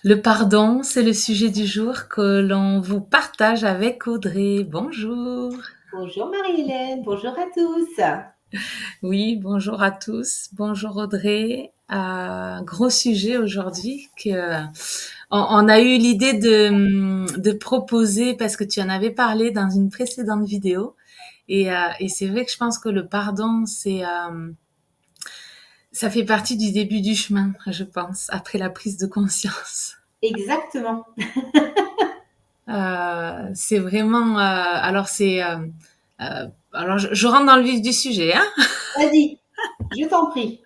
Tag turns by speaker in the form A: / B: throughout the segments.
A: Le pardon, c'est le sujet du jour que l'on vous partage avec Audrey. Bonjour.
B: Bonjour Marie-Hélène, bonjour à tous.
A: Oui, bonjour à tous. Bonjour Audrey. Gros sujet aujourd'hui que on a eu l'idée de proposer parce que tu en avais parlé dans une précédente vidéo. Et c'est vrai que je pense que le pardon, ça fait partie du début du chemin, je pense, après la prise de conscience.
B: Exactement.
A: C'est vraiment, alors je rentre dans le vif du sujet, hein.
B: Vas-y, je t'en prie.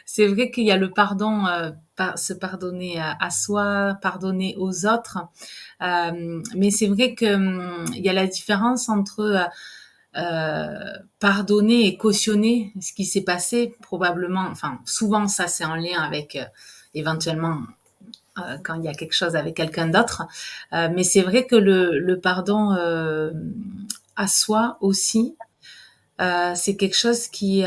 A: C'est vrai qu'il y a le pardon, se pardonner à soi, pardonner aux autres. Mais c'est vrai que il y a la différence entre pardonner et cautionner ce qui s'est passé probablement. Enfin, souvent ça c'est en lien avec éventuellement quand il y a quelque chose avec quelqu'un d'autre. Mais c'est vrai que le pardon à soi aussi, c'est quelque chose qui,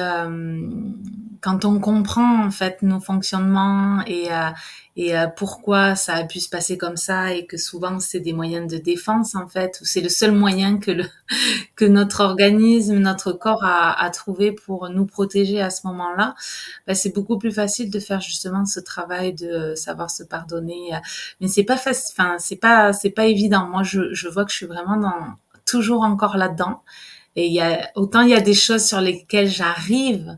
A: quand on comprend en fait nos fonctionnements et pourquoi ça a pu se passer comme ça et que souvent c'est des moyens de défense en fait, ou c'est le seul moyen que notre organisme, notre corps a trouvé pour nous protéger à ce moment-là, ben, c'est beaucoup plus facile de faire justement ce travail de savoir se pardonner. Mais c'est pas facile, enfin c'est pas évident. Moi je vois que je suis vraiment dans toujours encore là-dedans. Et il y a des choses sur lesquelles j'arrive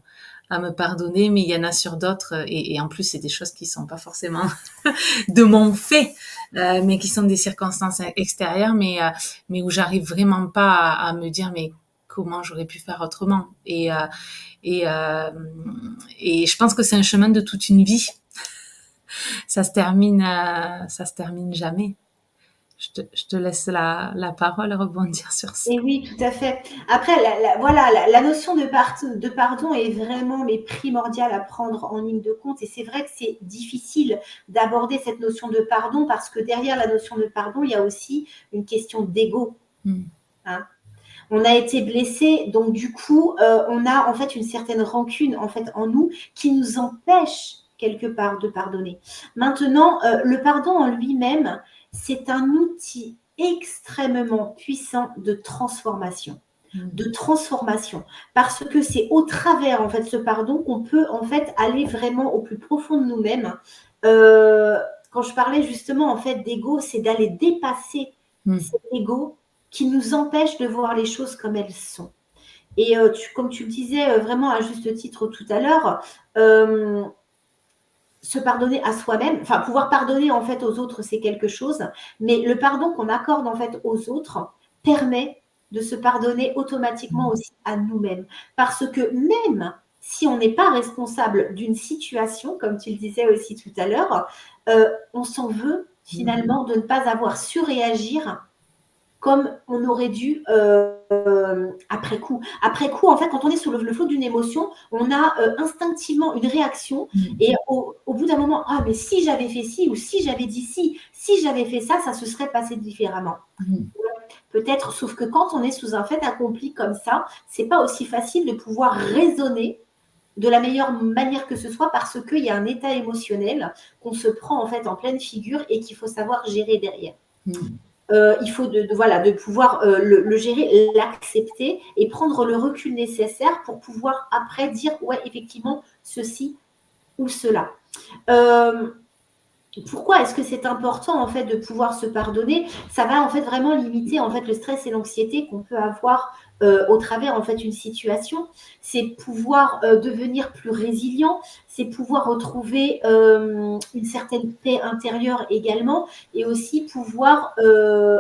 A: à me pardonner, mais il y en a sur d'autres, et en plus, c'est des choses qui sont pas forcément de mon fait, mais qui sont des circonstances extérieures, mais où j'arrive vraiment pas à me dire, mais comment j'aurais pu faire autrement. Et, euh, et je pense que c'est un chemin de toute une vie. Ça se termine jamais. Je te laisse la parole et rebondir sur ça.
B: Et oui, tout à fait. Après, voilà, la notion de pardon est vraiment mais primordiale à prendre en ligne de compte. Et c'est vrai que c'est difficile d'aborder cette notion de pardon parce que derrière la notion de pardon, il y a aussi une question d'ego.
A: Mm.
B: Hein. On a été blessé, donc du coup, on a en fait une certaine rancune en fait en nous qui nous empêche quelque part de pardonner. Maintenant, le pardon en lui-même, c'est un outil extrêmement puissant de transformation.
A: Mm.
B: De transformation, parce que c'est au travers en fait ce pardon qu'on peut en fait aller vraiment au plus profond de nous-mêmes. Euh, Quand je parlais justement en fait d'ego, c'est d'aller dépasser
A: Mm.
B: cet ego qui nous empêche de voir les choses comme elles sont. Et comme tu le disais vraiment à juste titre tout à l'heure, euh, se pardonner à soi-même, enfin pouvoir pardonner en fait aux autres, c'est quelque chose, mais le pardon qu'on accorde en fait aux autres permet de se pardonner automatiquement
A: Mm.
B: aussi à nous-mêmes. Parce que même si on n'est pas responsable d'une situation, comme tu le disais aussi tout à l'heure, on s'en veut
A: Mm.
B: finalement de ne pas avoir su réagir comme on aurait dû après coup. Après coup, en fait, quand on est sur le flot d'une émotion, on a instinctivement une réaction
A: Mm.
B: et au bout d'un moment, ah, mais si j'avais fait ci ou si j'avais dit ci, si j'avais fait ça, ça se serait passé différemment.
A: Mm.
B: Peut-être, sauf que quand on est sous un fait accompli comme ça, c'est pas aussi facile de pouvoir raisonner de la meilleure manière que ce soit parce qu'il y a un état émotionnel qu'on se prend en fait en pleine figure et qu'il faut savoir gérer derrière.
A: Mm.
B: Il faut voilà, de pouvoir le gérer, l'accepter et prendre le recul nécessaire pour pouvoir après dire ouais, effectivement, ceci ou cela. Euh, Pourquoi est-ce que c'est important en fait de pouvoir se pardonner? Ça va en fait vraiment limiter en fait le stress et l'anxiété qu'on peut avoir au travers en fait une situation. C'est pouvoir devenir plus résilient, c'est pouvoir retrouver une certaine paix intérieure également, et aussi pouvoir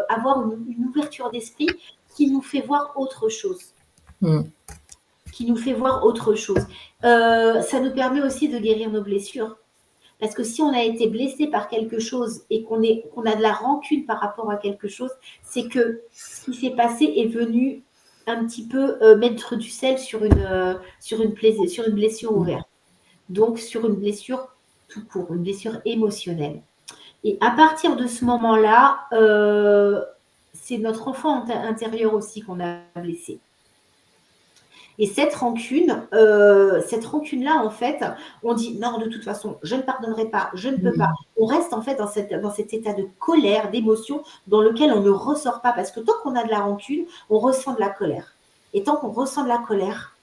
B: avoir une ouverture d'esprit qui nous fait voir autre chose.
A: Mm.
B: Qui nous fait voir autre chose. Ça nous permet aussi de guérir nos blessures. Parce que si on a été blessé par quelque chose et qu'on a de la rancune par rapport à quelque chose, c'est que ce qui s'est passé est venu un petit peu mettre du sel sur une blessure
A: Mm.
B: ouverte. Donc sur une blessure tout court, une blessure émotionnelle. Et à partir de ce moment-là, c'est notre enfant intérieur aussi qu'on a blessé. Et cette rancune-là, en fait, on dit non, de toute façon, je ne pardonnerai pas, je ne peux pas. On reste en fait dans cet état de colère, d'émotion, dans lequel on ne ressort pas. Parce que tant qu'on a de la rancune, on ressent de la colère. Et tant qu'on ressent de la colère,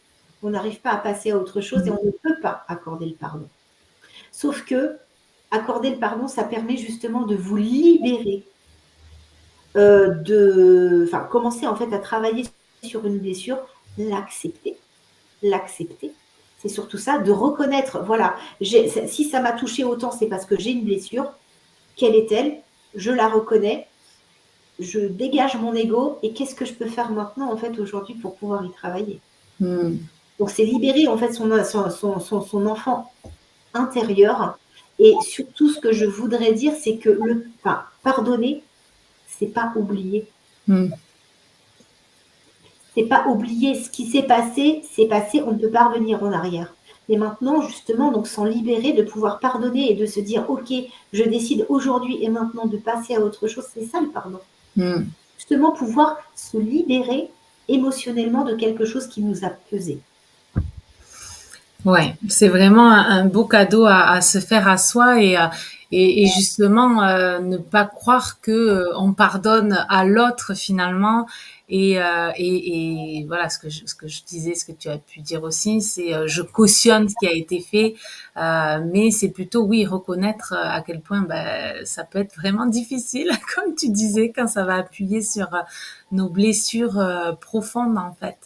B: on n'arrive pas à passer à autre chose et on ne peut pas accorder le pardon. Sauf que accorder le pardon, ça permet justement de vous libérer, commencer en fait à travailler sur une blessure, l'accepter. C'est surtout ça, de reconnaître, voilà, si ça m'a touché autant, c'est parce que j'ai une blessure. Quelle est-elle? Je la reconnais, je dégage mon ego et qu'est-ce que je peux faire maintenant en fait aujourd'hui pour pouvoir y travailler? Donc c'est libérer en fait son enfant intérieur. Et surtout, ce que je voudrais dire, c'est que pardonner, c'est pas oublier. C'est pas oublier ce qui s'est passé, on ne peut pas revenir en arrière. Et maintenant, justement, donc s'en libérer, de pouvoir pardonner et de se dire, ok, je décide aujourd'hui et maintenant de passer à autre chose, c'est ça le pardon. Justement, pouvoir se libérer émotionnellement de quelque chose qui nous a pesé.
A: Ouais, c'est vraiment un beau cadeau à se faire à soi et justement ne pas croire que on pardonne à l'autre finalement et voilà ce que je disais, ce que tu as pu dire aussi, c'est je cautionne ce qui a été fait, mais c'est plutôt oui reconnaître à quel point ça peut être vraiment difficile comme tu disais quand ça va appuyer sur nos blessures profondes en fait.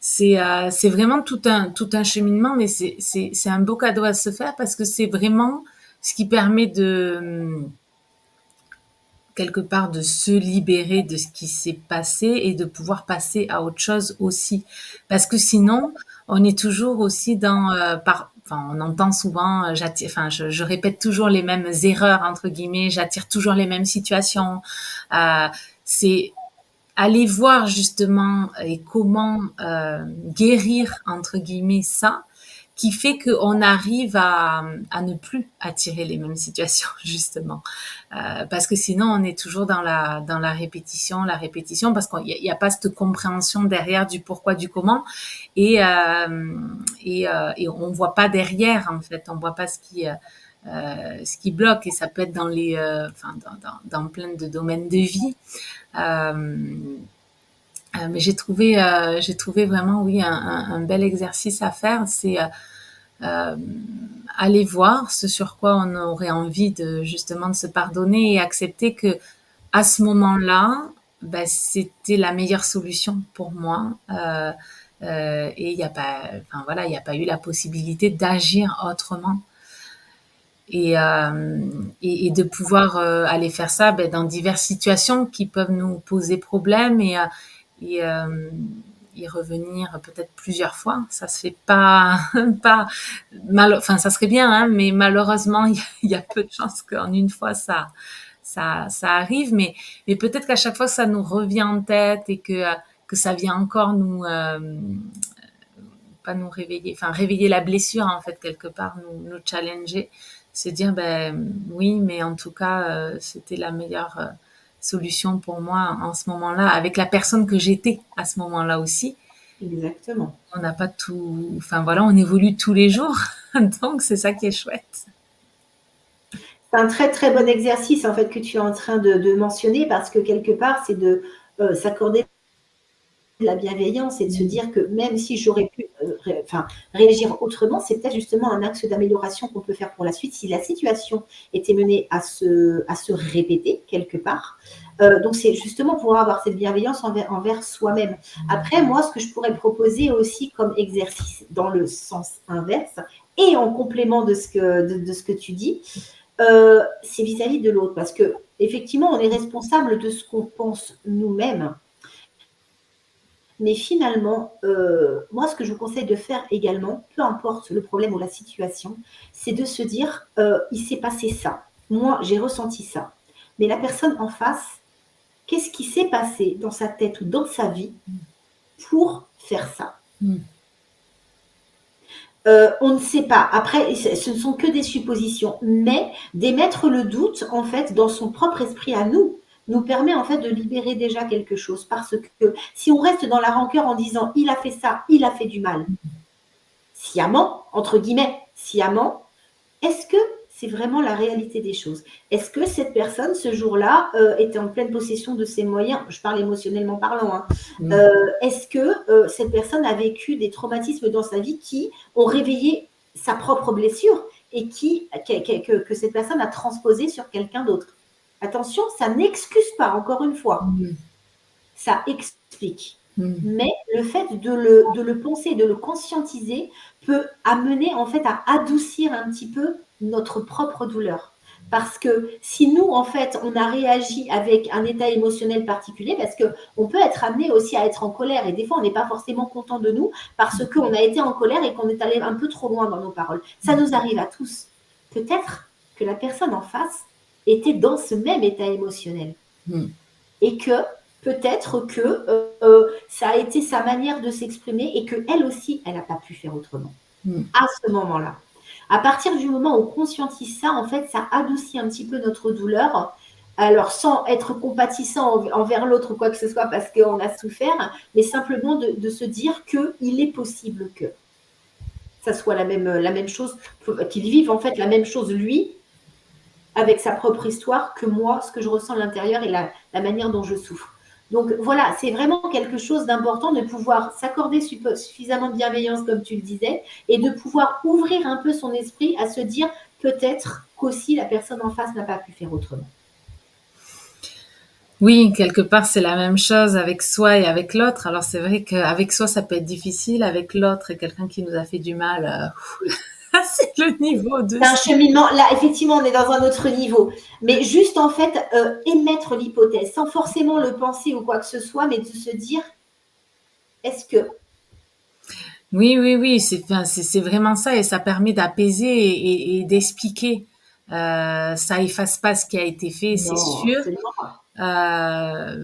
A: C'est vraiment tout un cheminement, mais c'est un beau cadeau à se faire parce que c'est vraiment ce qui permet de quelque part de se libérer de ce qui s'est passé et de pouvoir passer à autre chose aussi. Parce que sinon, on est toujours aussi enfin, on entend souvent, je répète toujours les mêmes erreurs entre guillemets, j'attire toujours les mêmes situations. C'est aller voir justement et comment guérir entre guillemets ça qui fait qu'on arrive à ne plus attirer les mêmes situations justement parce que sinon on est toujours dans la répétition parce qu'il y a pas cette compréhension derrière du pourquoi du comment et on voit pas derrière en fait on voit pas ce qui bloque et ça peut être dans dans plein de domaines de vie. Mais j'ai trouvé vraiment oui un bel exercice à faire, c'est aller voir ce sur quoi on aurait envie de justement de se pardonner et accepter que à ce moment-là, c'était la meilleure solution pour moi. Et il y a pas, enfin voilà, il n'y a pas eu la possibilité d'agir autrement. Et de pouvoir aller faire ça dans diverses situations qui peuvent nous poser problème et y revenir peut-être plusieurs fois. Ça se fait pas, enfin ça serait bien, hein, mais malheureusement il y a peu de chances qu'en une fois ça arrive. Mais peut-être qu'à chaque fois ça nous revient en tête et que ça vient encore nous pas nous réveiller, enfin réveiller la blessure en fait quelque part, nous challenger, se dire oui, mais en tout cas c'était la meilleure solution pour moi en ce moment-là, avec la personne que j'étais à ce moment-là aussi.
B: Exactement.
A: On n'a pas tout, enfin voilà, on évolue tous les jours, donc c'est ça qui est chouette.
B: C'est un très très bon exercice en fait que tu es en train de mentionner parce que quelque part c'est de s'accorder de la bienveillance et de se dire que même si j'aurais pu réagir autrement, c'est peut-être justement un axe d'amélioration qu'on peut faire pour la suite si la situation était menée à se répéter quelque part. Donc c'est justement pour avoir cette bienveillance envers soi-même. Après, moi, ce que je pourrais proposer aussi comme exercice dans le sens inverse et en complément de ce que tu dis, c'est vis-à-vis de l'autre parce que effectivement, on est responsable de ce qu'on pense nous-mêmes. Mais finalement, moi, ce que je vous conseille de faire également, peu importe le problème ou la situation, c'est de se dire, il s'est passé ça. Moi, j'ai ressenti ça. Mais la personne en face, qu'est-ce qui s'est passé dans sa tête ou dans sa vie pour faire ça? On ne sait pas. Après, ce ne sont que des suppositions. Mais d'émettre le doute, en fait, dans son propre esprit à nous. nous permet en fait de libérer déjà quelque chose. Parce que si on reste dans la rancœur en disant il a fait ça, il a fait du mal, sciemment, entre guillemets, sciemment, est-ce que c'est vraiment la réalité des choses? Est-ce que cette personne, ce jour-là, était en pleine possession de ses moyens? Je parle émotionnellement parlant. Hein. Est-ce que cette personne a vécu des traumatismes dans sa vie qui ont réveillé sa propre blessure et que cette personne a transposé sur quelqu'un d'autre? Attention, ça n'excuse pas, encore une fois. Ça explique. Mais le fait de le penser, de le conscientiser peut amener en fait à adoucir un petit peu notre propre douleur. Parce que si nous, en fait, on a réagi avec un état émotionnel particulier, parce qu'on peut être amené aussi à être en colère, et des fois, on n'est pas forcément content de nous parce qu'on a été en colère et qu'on est allé un peu trop loin dans nos paroles. Ça nous arrive à tous. Peut-être que la personne en face était dans ce même état émotionnel. Et que peut-être que ça a été sa manière de s'exprimer et qu'elle aussi, elle n'a pas pu faire autrement à ce moment-là. À partir du moment où on conscientise ça, en fait, ça adoucit un petit peu notre douleur. Alors, sans être compatissant envers l'autre ou quoi que ce soit parce qu'on a souffert, mais simplement de se dire qu'il est possible que ça soit la même chose, qu'il vive en fait la même chose lui, avec sa propre histoire, que moi, ce que je ressens à l'intérieur et la manière dont je souffre. Donc voilà, c'est vraiment quelque chose d'important de pouvoir s'accorder suffisamment de bienveillance, comme tu le disais, et de pouvoir ouvrir un peu son esprit à se dire peut-être qu'aussi la personne en face n'a pas pu faire autrement.
A: Oui, quelque part, c'est la même chose avec soi et avec l'autre. Alors, c'est vrai qu'avec soi, ça peut être difficile. Avec l'autre et quelqu'un qui nous a fait du mal, c'est le niveau de...
B: C'est un cheminement. Là, effectivement, on est dans un autre niveau. Mais juste, en fait, émettre l'hypothèse, sans forcément le penser ou quoi que ce soit, mais de se dire, est-ce que...
A: Oui, c'est vraiment ça et ça permet d'apaiser et d'expliquer. Ça efface pas ce qui a été fait, c'est sûr.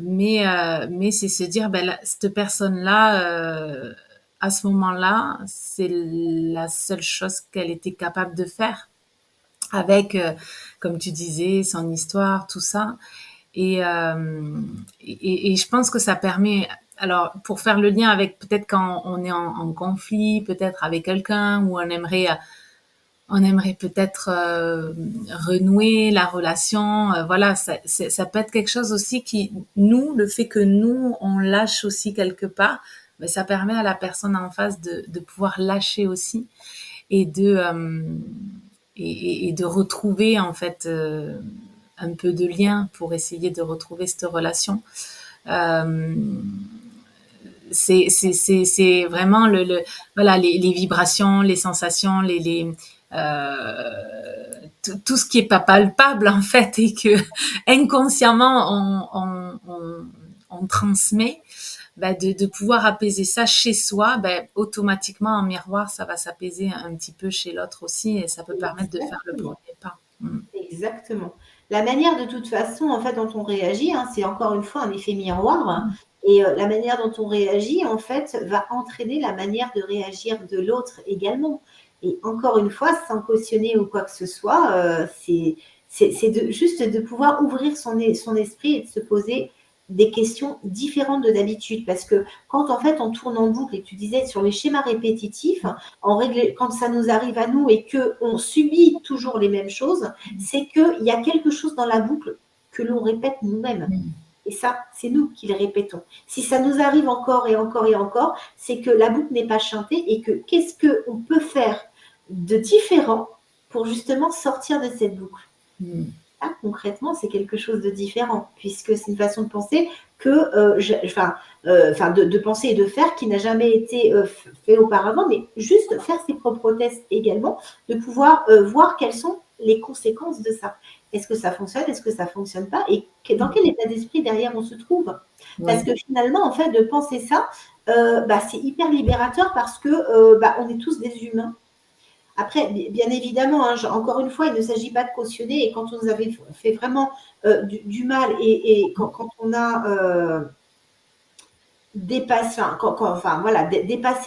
A: Mais c'est se dire, ben, cette personne-là, à ce moment-là, c'est la seule chose qu'elle était capable de faire avec, comme tu disais, son histoire, tout ça. Et je pense que ça permet, alors pour faire le lien avec peut-être quand on est en conflit, peut-être avec quelqu'un où on aimerait peut-être renouer la relation. Voilà, ça peut être quelque chose aussi qui, nous, le fait que nous, on lâche aussi quelque part, ben, ça permet à la personne en face de pouvoir lâcher aussi et et de retrouver en fait un peu de lien pour essayer de retrouver cette relation. Euh, c'est vraiment voilà les vibrations, les sensations, tout ce qui est pas palpable en fait et que inconsciemment on transmet, ben de pouvoir apaiser ça chez soi, ben automatiquement en miroir ça va s'apaiser un petit peu chez l'autre aussi et ça peut permettre de faire le premier pas.
B: Exactement. La manière de toute façon en fait dont on réagit, hein, c'est encore une fois un effet miroir. Et la manière dont on réagit, en fait, va entraîner la manière de réagir de l'autre également. Et encore une fois, sans cautionner ou quoi que ce soit, c'est juste de pouvoir ouvrir son esprit et de se poser des questions différentes de d'habitude. Parce que quand, en fait, on tourne en boucle, et tu disais sur les schémas répétitifs, quand ça nous arrive à nous et qu'on subit toujours les mêmes choses, c'est qu'il y a quelque chose dans la boucle que l'on répète nous-mêmes. Et ça, c'est nous qui le répétons. Si ça nous arrive encore et encore et encore, c'est que la boucle n'est pas chantée et que qu'est-ce qu'on peut faire de différent pour justement sortir de cette boucle. Là, concrètement, c'est quelque chose de différent puisque c'est une façon de penser de penser et de faire qui n'a jamais été fait auparavant, mais juste faire ses propres tests également, de pouvoir voir quelles sont les conséquences de ça. Est-ce que ça fonctionne? Est-ce que ça ne fonctionne pas? Et dans quel état d'esprit derrière on se trouve? Parce que finalement, en fait, de penser ça, c'est hyper libérateur parce que on est tous des humains. Après, bien évidemment, hein, encore une fois, il ne s'agit pas de cautionner. Et quand on nous avait fait vraiment du mal et quand on a dépasser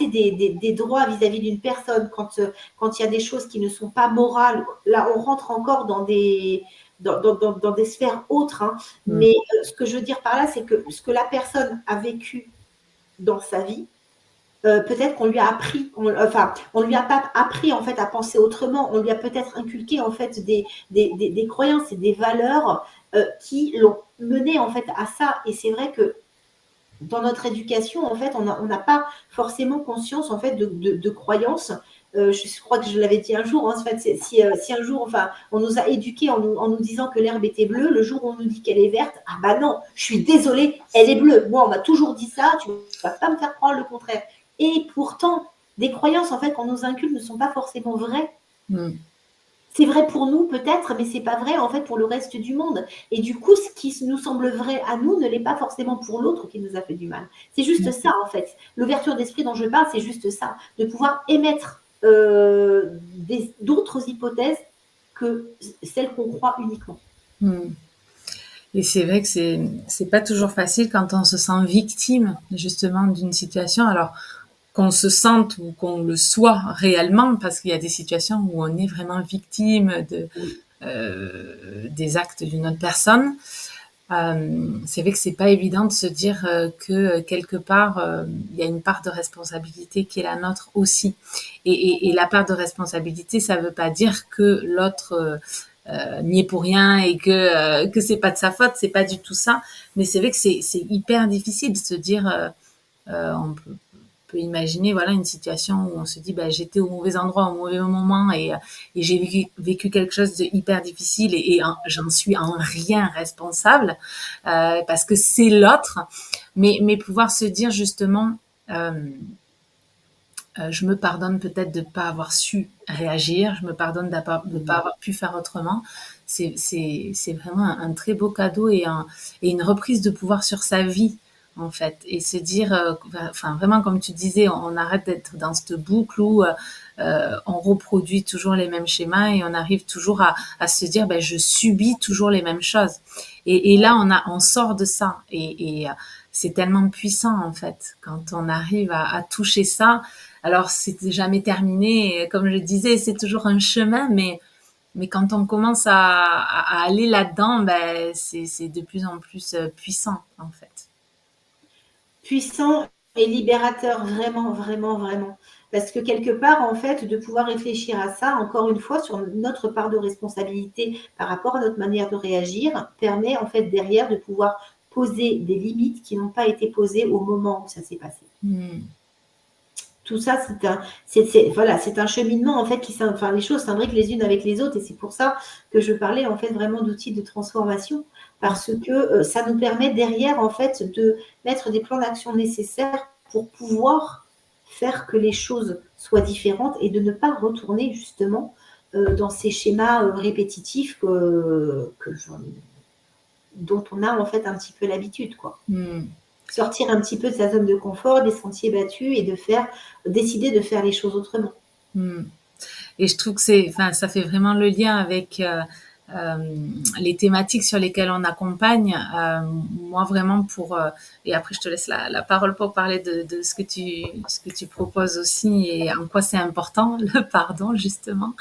B: des droits vis-à-vis d'une personne quand il y a des choses qui ne sont pas morales. Là, on rentre encore dans des sphères autres. Hein.
A: Mm.
B: Mais ce que je veux dire par là, c'est que ce que la personne a vécu dans sa vie, peut-être qu'on lui a appris, on lui a pas appris en fait à penser autrement. On lui a peut-être inculqué en fait des croyances et des valeurs qui l'ont mené en fait à ça. Et c'est vrai que dans notre éducation, en fait, on n'a pas forcément conscience en fait de croyances. Je crois que je l'avais dit un jour. Hein, en fait, si un jour, enfin, on nous a éduqués en nous disant que l'herbe était bleue, le jour où on nous dit qu'elle est verte, ah bah non, je suis désolée, elle est bleue. Moi, on m'a toujours dit ça. Tu vas pas me faire croire le contraire. Et pourtant, des croyances en fait qu'on nous inculque ne sont pas forcément vraies.
A: Mm.
B: C'est vrai pour nous peut-être, mais c'est pas vrai en fait pour le reste du monde. Et du coup, ce qui nous semble vrai à nous ne l'est pas forcément pour l'autre qui nous a fait du mal. C'est juste ça en fait. L'ouverture d'esprit dont je parle, c'est juste ça, de pouvoir émettre d'autres hypothèses que celles qu'on croit uniquement.
A: Mm. Et c'est vrai que c'est pas toujours facile quand on se sent victime justement d'une situation. Alors qu'on se sente ou qu'on le soit réellement, parce qu'il y a des situations où on est vraiment victime
B: Oui.
A: des actes d'une autre personne. C'est vrai que c'est pas évident de se dire que quelque part il y a une part de responsabilité qui est la nôtre aussi. Et la part de responsabilité, ça veut pas dire que l'autre n'y est pour rien et que c'est pas de sa faute, c'est pas du tout ça. Mais c'est vrai que c'est hyper difficile de se dire on peut imaginer voilà une situation où on se dit bah, j'étais au mauvais endroit au mauvais moment et j'ai vécu quelque chose de hyper difficile et j'en suis en rien responsable parce que c'est l'autre mais pouvoir se dire justement je me pardonne peut-être de ne pas avoir su réagir, je me pardonne de ne pas avoir pu faire autrement. C'est vraiment un très beau cadeau et une reprise de pouvoir sur sa vie, en fait. Et se dire, enfin, vraiment, comme tu disais, on arrête d'être dans cette boucle où on reproduit toujours les mêmes schémas et on arrive toujours à se dire, ben, je subis toujours les mêmes choses. Et là, on sort de ça. Et c'est tellement puissant, en fait, quand on arrive à toucher ça. Alors, c'est jamais terminé. Et comme je disais, c'est toujours un chemin, mais quand on commence à aller là-dedans, ben, c'est de plus en plus puissant, en fait.
B: Puissant et libérateur, vraiment, vraiment, vraiment. Parce que quelque part, en fait, de pouvoir réfléchir à ça, encore une fois, sur notre part de responsabilité par rapport à notre manière de réagir, permet en fait derrière de pouvoir poser des limites qui n'ont pas été posées au moment où ça s'est passé.
A: Mm.
B: Tout ça, c'est un cheminement en fait enfin, les choses s'imbriquent les unes avec les autres et c'est pour ça que je parlais en fait vraiment d'outils de transformation parce que ça nous permet derrière en fait de mettre des plans d'action nécessaires pour pouvoir faire que les choses soient différentes et de ne pas retourner justement dans ces schémas répétitifs dont on a en fait un petit peu l'habitude, quoi.
A: Mm.
B: Sortir un petit peu de sa zone de confort, des sentiers battus et décider de faire les choses autrement.
A: Mm. Et je trouve que enfin, ça fait vraiment le lien avec euh, les thématiques sur lesquelles on accompagne. Moi, vraiment et après je te laisse la parole pour parler de ce que tu proposes aussi et en quoi c'est important le pardon justement.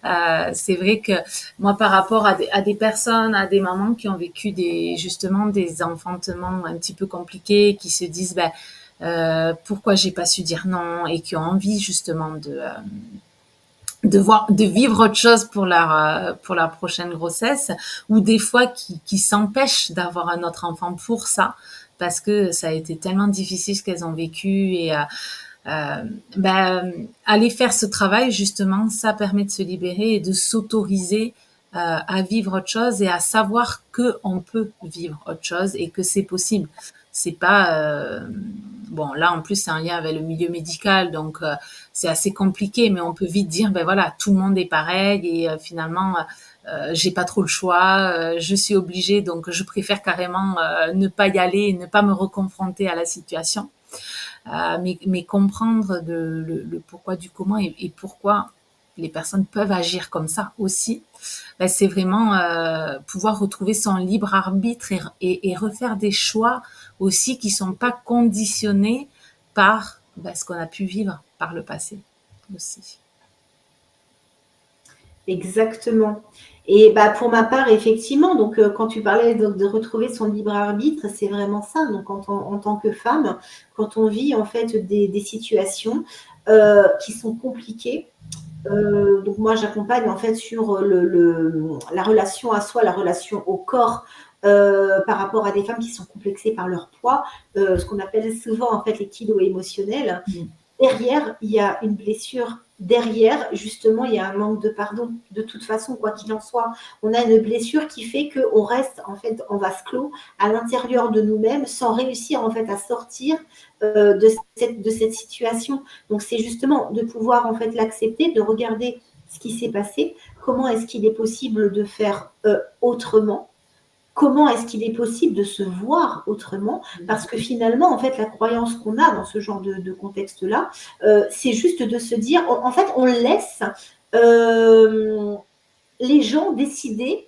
A: C'est vrai que moi, par rapport à des personnes, à des mamans qui ont vécu justement des enfantements un petit peu compliqués, qui se disent, ben, pourquoi j'ai pas su dire non et qui ont envie justement de vivre autre chose pour leur prochaine grossesse ou des fois qui s'empêchent d'avoir un autre enfant pour ça parce que ça a été tellement difficile ce qu'elles ont vécu et ben, aller faire ce travail justement ça permet de se libérer et de s'autoriser à vivre autre chose et à savoir que on peut vivre autre chose et que c'est possible. C'est pas bon là en plus c'est un lien avec le milieu médical donc c'est assez compliqué mais on peut vite dire ben voilà tout le monde est pareil et finalement j'ai pas trop le choix, je suis obligée donc je préfère carrément ne pas y aller et ne pas me reconfronter à la situation. Mais comprendre le pourquoi du comment et pourquoi les personnes peuvent agir comme ça aussi, ben, c'est vraiment pouvoir retrouver son libre arbitre et refaire des choix aussi qui sont pas conditionnés par ben, ce qu'on a pu vivre par le passé aussi.
B: Exactement. Et bah, pour ma part, effectivement, donc quand tu parlais de retrouver son libre arbitre, c'est vraiment ça. Donc en tant que femme, quand on vit en fait des situations qui sont compliquées, donc moi j'accompagne en fait sur la relation à soi, la relation au corps. Par rapport à des femmes qui sont complexées par leur poids, ce qu'on appelle souvent en fait les kilos émotionnels. Derrière, il y a une blessure. Derrière, justement, il y a un manque de pardon. De toute façon, quoi qu'il en soit, on a une blessure qui fait qu'on reste en fait en vase clos à l'intérieur de nous-mêmes sans réussir en fait à sortir de cette situation. Donc, c'est justement de pouvoir en fait l'accepter, de regarder ce qui s'est passé, comment est-ce qu'il est possible de faire autrement. Comment est-ce qu'il est possible de se voir autrement? Parce que finalement, en fait, la croyance qu'on a dans ce genre de contexte-là, c'est juste de se dire, en fait, on laisse les gens décider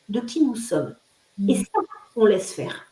B: de qui nous sommes. Et ça, on laisse faire.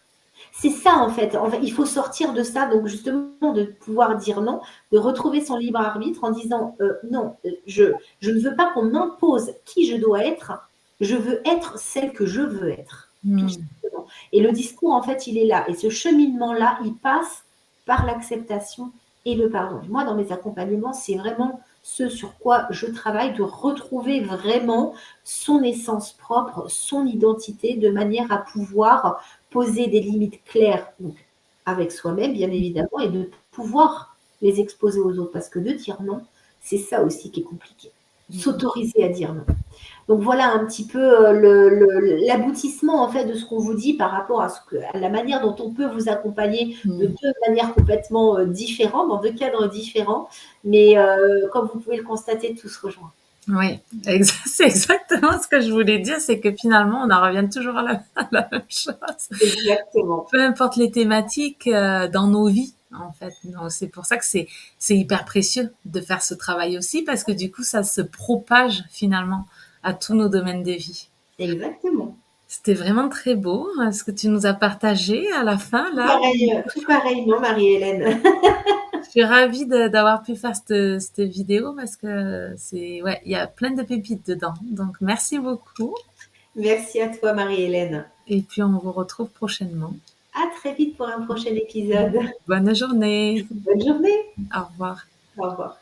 B: C'est ça, en fait. Il faut sortir de ça, donc justement, de pouvoir dire non, de retrouver son libre arbitre en disant non, je ne veux pas qu'on m'impose qui je dois être, je veux être celle que je veux être. Tout simplement. Et le discours, en fait, il est là. Et ce cheminement-là, il passe par l'acceptation et le pardon. Moi, dans mes accompagnements, c'est vraiment ce sur quoi je travaille, de retrouver vraiment son essence propre, son identité, de manière à pouvoir poser des limites claires donc, avec soi-même, bien évidemment, et de pouvoir les exposer aux autres. Parce que de dire non, c'est ça aussi qui est compliqué. S'autoriser à dire non. Donc voilà un petit peu l'aboutissement en fait de ce qu'on vous dit par rapport à la manière dont on peut vous accompagner de deux manières complètement différentes, dans deux cadres différents, mais comme vous pouvez le constater, tout se rejoint.
A: Oui, c'est exactement ce que je voulais dire, c'est que finalement, on en revient toujours à la même chose.
B: Exactement.
A: Peu importe les thématiques dans nos vies, en fait. Donc, c'est pour ça que c'est hyper précieux de faire ce travail aussi, parce que du coup, ça se propage finalement à tous nos domaines de vie.
B: Exactement.
A: C'était vraiment très beau ce que tu nous as partagé à la fin, là.
B: Tout pareillement, Marie-Hélène.
A: Je suis ravie d'avoir pu faire cette vidéo parce que ouais, il y a plein de pépites dedans. Donc, merci beaucoup.
B: Merci à toi, Marie-Hélène.
A: Et puis, on vous retrouve prochainement.
B: À très vite pour un prochain épisode.
A: Bonne journée.
B: Bonne journée.
A: Au revoir.
B: Au revoir.